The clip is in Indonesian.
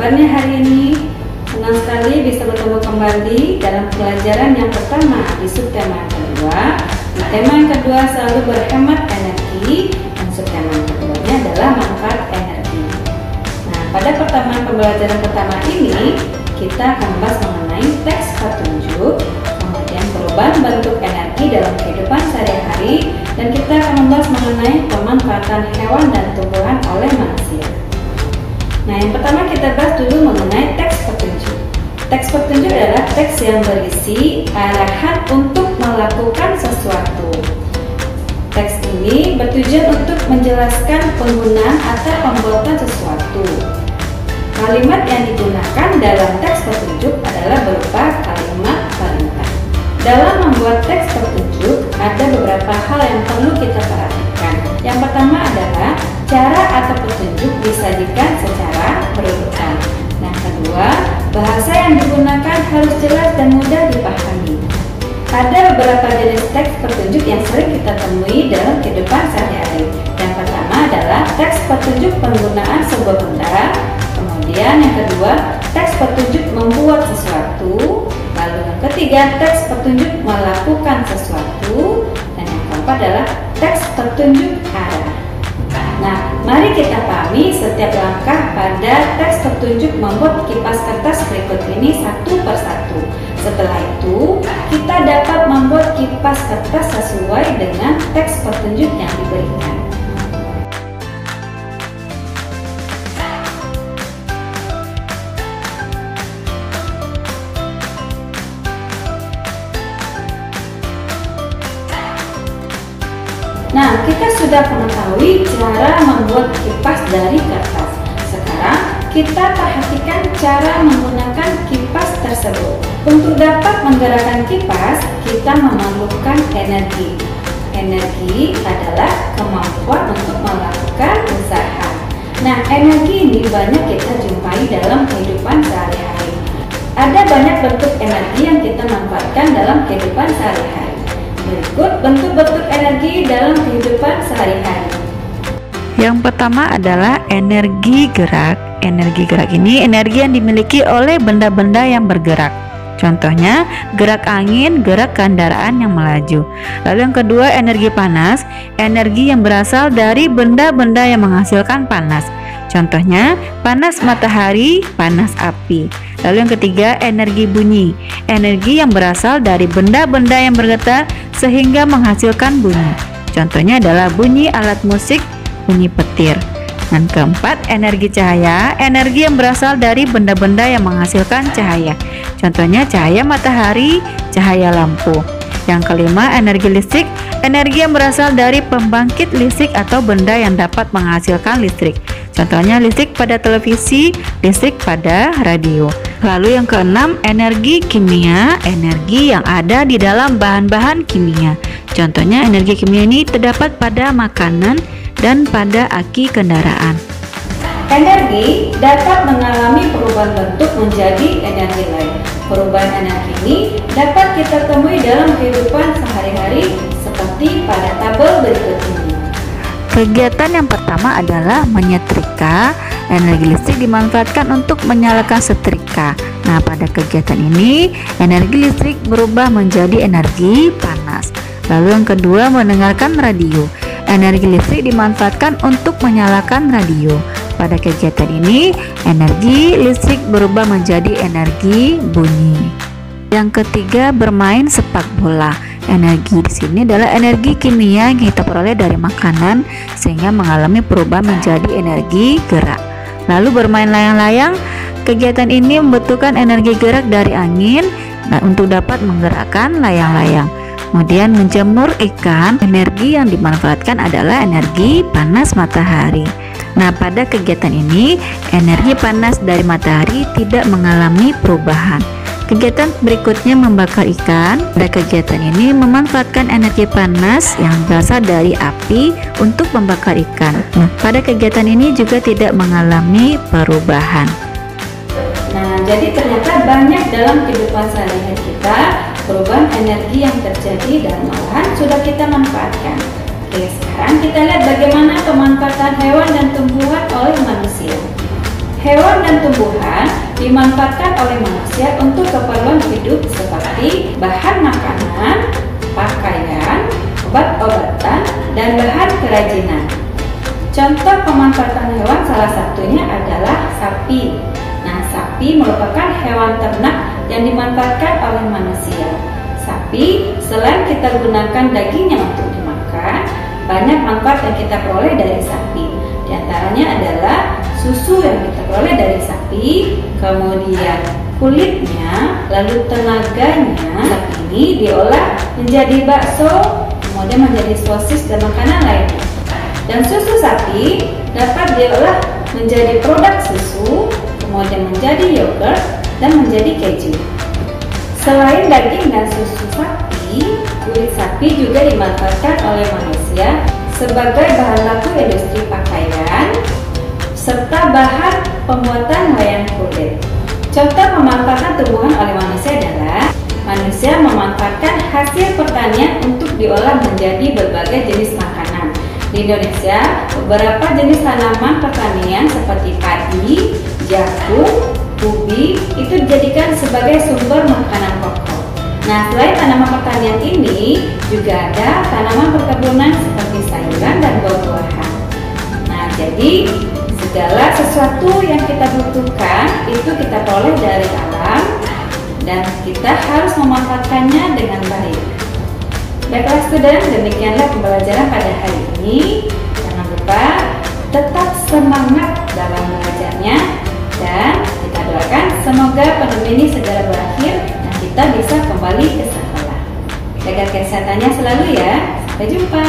kabarnya hari ini? Senang sekali bisa bertemu kembali dalam pelajaran yang pertama di subtema yang kedua. Di tema yang kedua selalu berhemat energi, dan subtema yang keduanya adalah manfaat energi. Nah, pada pertemuan pembelajaran pertama ini kita akan membahas mengenai teks petunjuk, kemudian perubahan bentuk energi dalam kehidupan sehari-hari, dan kita akan membahas mengenai pemanfaatan hewan dan tumbuhan oleh manusia. Nah, yang pertama kita bahas dulu mengenai teks petunjuk. Teks petunjuk adalah teks yang berisi arahan untuk melakukan sesuatu. Teks ini bertujuan untuk menjelaskan penggunaan atau pembuatan sesuatu. Kalimat yang digunakan dalam teks petunjuk adalah berupa kalimat perintah. Dalam membuat teks petunjuk, ada beberapa hal yang perlu kita perhatikan. Yang pertama adalah cara atau petunjuk disajikan secara berurutan. Nah, kedua, bahasa yang digunakan harus jelas dan mudah dipahami. Ada beberapa jenis teks petunjuk yang sering kita temui dalam kehidupan sehari-hari. Yang pertama adalah teks petunjuk penggunaan sebuah benda. Kemudian yang kedua, teks petunjuk membuat sesuatu. Lalu yang ketiga, teks petunjuk melakukan sesuatu. Dan yang keempat adalah teks petunjuk arah. Nah, mari kita pahami setiap langkah pada teks petunjuk membuat kipas kertas berikut ini satu persatu. Setelah itu, kita dapat membuat kipas kertas sesuai dengan teks petunjuk yang diberikan. Nah, kita sudah mengetahui cara membuat kipas dari kertas. Sekarang, kita perhatikan cara menggunakan kipas tersebut. Untuk dapat menggerakkan kipas, kita memerlukan energi. Energi adalah kemampuan untuk melakukan usaha. Nah, energi ini banyak kita jumpai dalam kehidupan sehari-hari. Ada banyak bentuk energi yang kita manfaatkan dalam kehidupan sehari-hari. Berikut bentuk-bentuk energi dalam kehidupan sehari-hari. Yang pertama adalah energi gerak. Energi gerak ini energi yang dimiliki oleh benda-benda yang bergerak. Contohnya, gerak angin, gerak kendaraan yang melaju. Lalu yang kedua, energi panas. Energi yang berasal dari benda-benda yang menghasilkan panas. Contohnya, panas matahari, panas api. Lalu yang ketiga, energi bunyi. Energi yang berasal dari benda-benda yang bergetar sehingga menghasilkan bunyi. Contohnya adalah bunyi alat musik, bunyi petir. Dan keempat, energi cahaya. Energi yang berasal dari benda-benda yang menghasilkan cahaya. Contohnya cahaya matahari, cahaya lampu. Yang kelima, energi listrik. Energi yang berasal dari pembangkit listrik atau benda yang dapat menghasilkan listrik. Contohnya listrik pada televisi, listrik pada radio. Lalu yang keenam, energi kimia. Energi yang ada di dalam bahan-bahan kimia. Contohnya energi kimia ini terdapat pada makanan dan pada aki kendaraan. Energi dapat mengalami perubahan bentuk menjadi energi lain. Perubahan energi ini dapat kita temui dalam kehidupan sehari-hari seperti pada tabel berikut ini. Kegiatan yang pertama adalah menyetrika. Energi listrik dimanfaatkan untuk menyalakan setrika. Nah, pada kegiatan ini energi listrik berubah menjadi energi panas. Lalu yang kedua, mendengarkan radio. Energi listrik dimanfaatkan untuk menyalakan radio. Pada kegiatan ini, energi listrik berubah menjadi energi bunyi. Yang ketiga, bermain sepak bola. Energi di sini adalah energi kimia yang kita peroleh dari makanan sehingga mengalami perubahan menjadi energi gerak. Lalu bermain layang-layang. Kegiatan ini membutuhkan energi gerak dari angin untuk dapat menggerakkan layang-layang. Kemudian menjemur ikan, energi yang dimanfaatkan adalah energi panas matahari. Nah, pada kegiatan ini energi panas dari matahari tidak mengalami perubahan. Kegiatan berikutnya membakar ikan. Pada kegiatan ini memanfaatkan energi panas yang berasal dari api untuk membakar ikan. Nah, pada kegiatan ini juga tidak mengalami perubahan. Nah, jadi ternyata banyak dalam kehidupan sehari-hari kita perubahan energi yang terjadi dan malahan sudah kita manfaatkan. Oke, sekarang kita lihat bagaimana pemanfaatan hewan dan tumbuhan oleh manusia. Hewan dan tumbuhan dimanfaatkan oleh manusia untuk keperluan hidup seperti bahan makanan, pakaian, obat-obatan, dan bahan kerajinan. Contoh pemanfaatan hewan salah satunya adalah sapi. Nah, sapi merupakan hewan ternak yang dimanfaatkan oleh manusia. Sapi, selain kita gunakan dagingnya untuk dimakan, banyak manfaat yang kita peroleh dari sapi. Di antaranya adalah susu yang kita peroleh dari sapi, kemudian kulitnya, lalu tenaganya. Sapi ini diolah menjadi bakso, kemudian menjadi sosis dan makanan lainnya. Dan susu sapi dapat diolah menjadi produk susu, kemudian menjadi yogurt dan menjadi keju. Selain daging dan susu sapi, kulit sapi juga dimanfaatkan oleh manusia sebagai bahan baku industri pakaian serta bahan pembuatan wayang kulit. Contoh pemanfaatan tumbuhan oleh manusia adalah manusia memanfaatkan hasil pertanian untuk diolah menjadi berbagai jenis makanan. Di Indonesia, beberapa jenis tanaman pertanian seperti padi, jagung, ubi itu dijadikan sebagai sumber makanan pokok. Nah, selain tanaman pertanian ini, juga ada tanaman perkebunan seperti sayuran dan buah-buahan. Nah, jadi segala sesuatu yang kita butuhkan itu kita peroleh dari alam dan kita harus memanfaatkannya dengan baik. Baiklah student, demikianlah pembelajaran pada hari ini. Jangan lupa tetap semangat dalam belajarnya dan kita doakan semoga pandemi ini segera berakhir dan kita bisa kembali ke sekolah. Jaga kesehatannya selalu ya. Sampai jumpa.